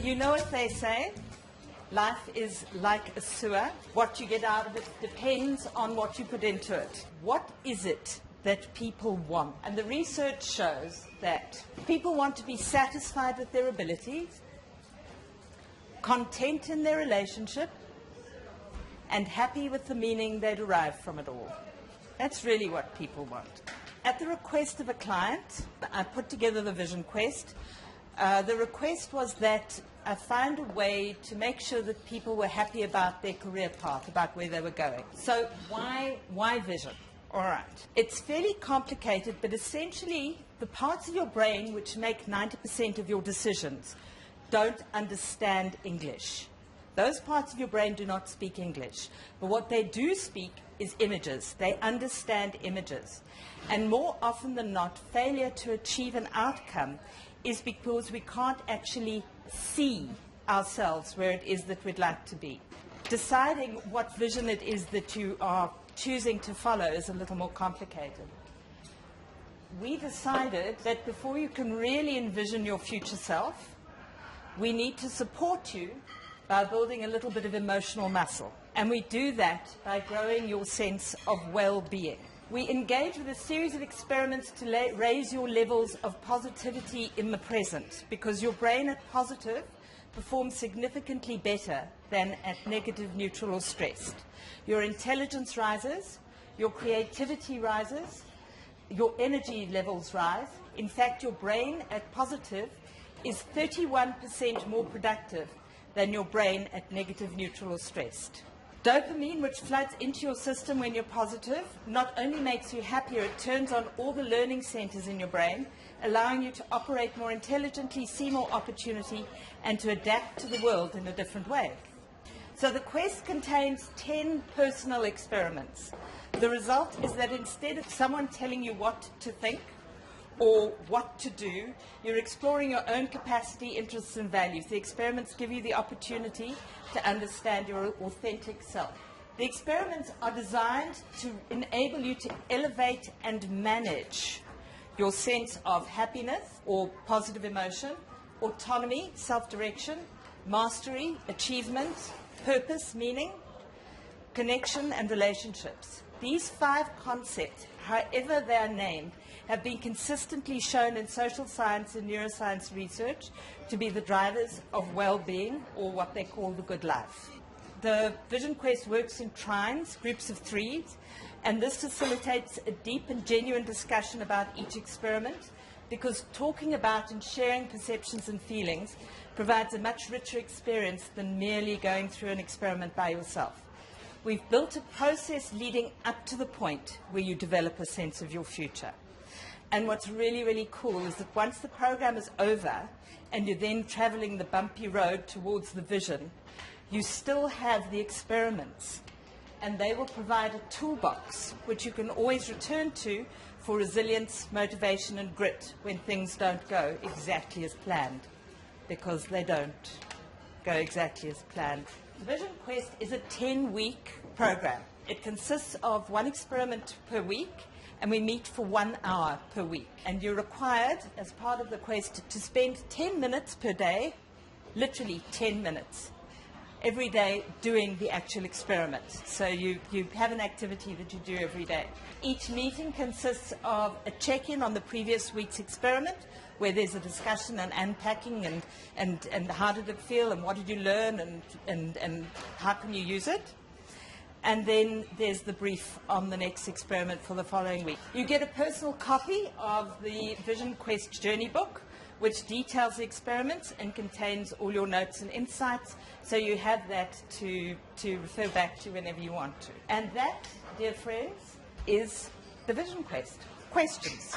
You know what they say? Life is like a sewer. What you get out of it depends on what you put into it. What is it that people want? And the research shows that people want to be satisfied with their abilities, content in their relationship, and happy with the meaning they derive from it all. That's really what people want. At the request of a client, I put together the Vision Quest. The request was that I find a way to make sure that people were happy about their career path, about where they were going. So why vision? All right. It's fairly complicated, but essentially the parts of your brain which make 90% of your decisions don't understand English. Those parts of your brain do not speak English, but what they do speak is images. They understand images. And more often than not, failure to achieve an outcome is because we can't actually see ourselves where it is that we'd like to be. Deciding what vision it is that you are choosing to follow is a little more complicated. We decided that before you can really envision your future self, we need to support you by building a little bit of emotional muscle. And we do that by growing your sense of well-being. We engage with a series of experiments to raise your levels of positivity in the present, because your brain at positive performs significantly better than at negative, neutral, or stressed. Your intelligence rises, your creativity rises, your energy levels rise. In fact, your brain at positive is 31% more productive than your brain at negative, neutral, or stressed. Dopamine, which floods into your system when you're positive, not only makes you happier, it turns on all the learning centers in your brain, allowing you to operate more intelligently, see more opportunity, and to adapt to the world in a different way. So the quest contains 10 personal experiments. The result is that instead of someone telling you what to think or what to do, you're exploring your own capacity, interests, and values. The experiments give you the opportunity to understand your authentic self. The experiments are designed to enable you to elevate and manage your sense of happiness or positive emotion, autonomy, self-direction, mastery, achievement, purpose, meaning, connection, and relationships. These 5 concepts, however they are named, have been consistently shown in social science and neuroscience research to be the drivers of well-being, or what they call the good life. The Vision Quest works in trines, groups of 3s, and this facilitates a deep and genuine discussion about each experiment, because talking about and sharing perceptions and feelings provides a much richer experience than merely going through an experiment by yourself. We've built a process leading up to the point where you develop a sense of your future. And what's really, really cool is that once the program is over and you're then traveling the bumpy road towards the vision, you still have the experiments. And they will provide a toolbox which you can always return to for resilience, motivation, and grit when things don't go exactly as planned, because they don't go exactly as planned. The Vision Quest is a 10-week program. It consists of 1 experiment per week, and we meet for 1 hour per week. And you're required, as part of the quest, to spend 10 minutes per day, literally 10 minutes, every day doing the actual experiment. So you have an activity that you do every day. Each meeting consists of a check-in on the previous week's experiment, where there's a discussion and unpacking and how did it feel and what did you learn and how can you use it. And then there's the brief on the next experiment for the following week. You get a personal copy of the Vision Quest Journey Book, which details the experiments and contains all your notes and insights, so you have that to refer back to whenever you want to. And that, dear friends, is the Vision Quest. Questions?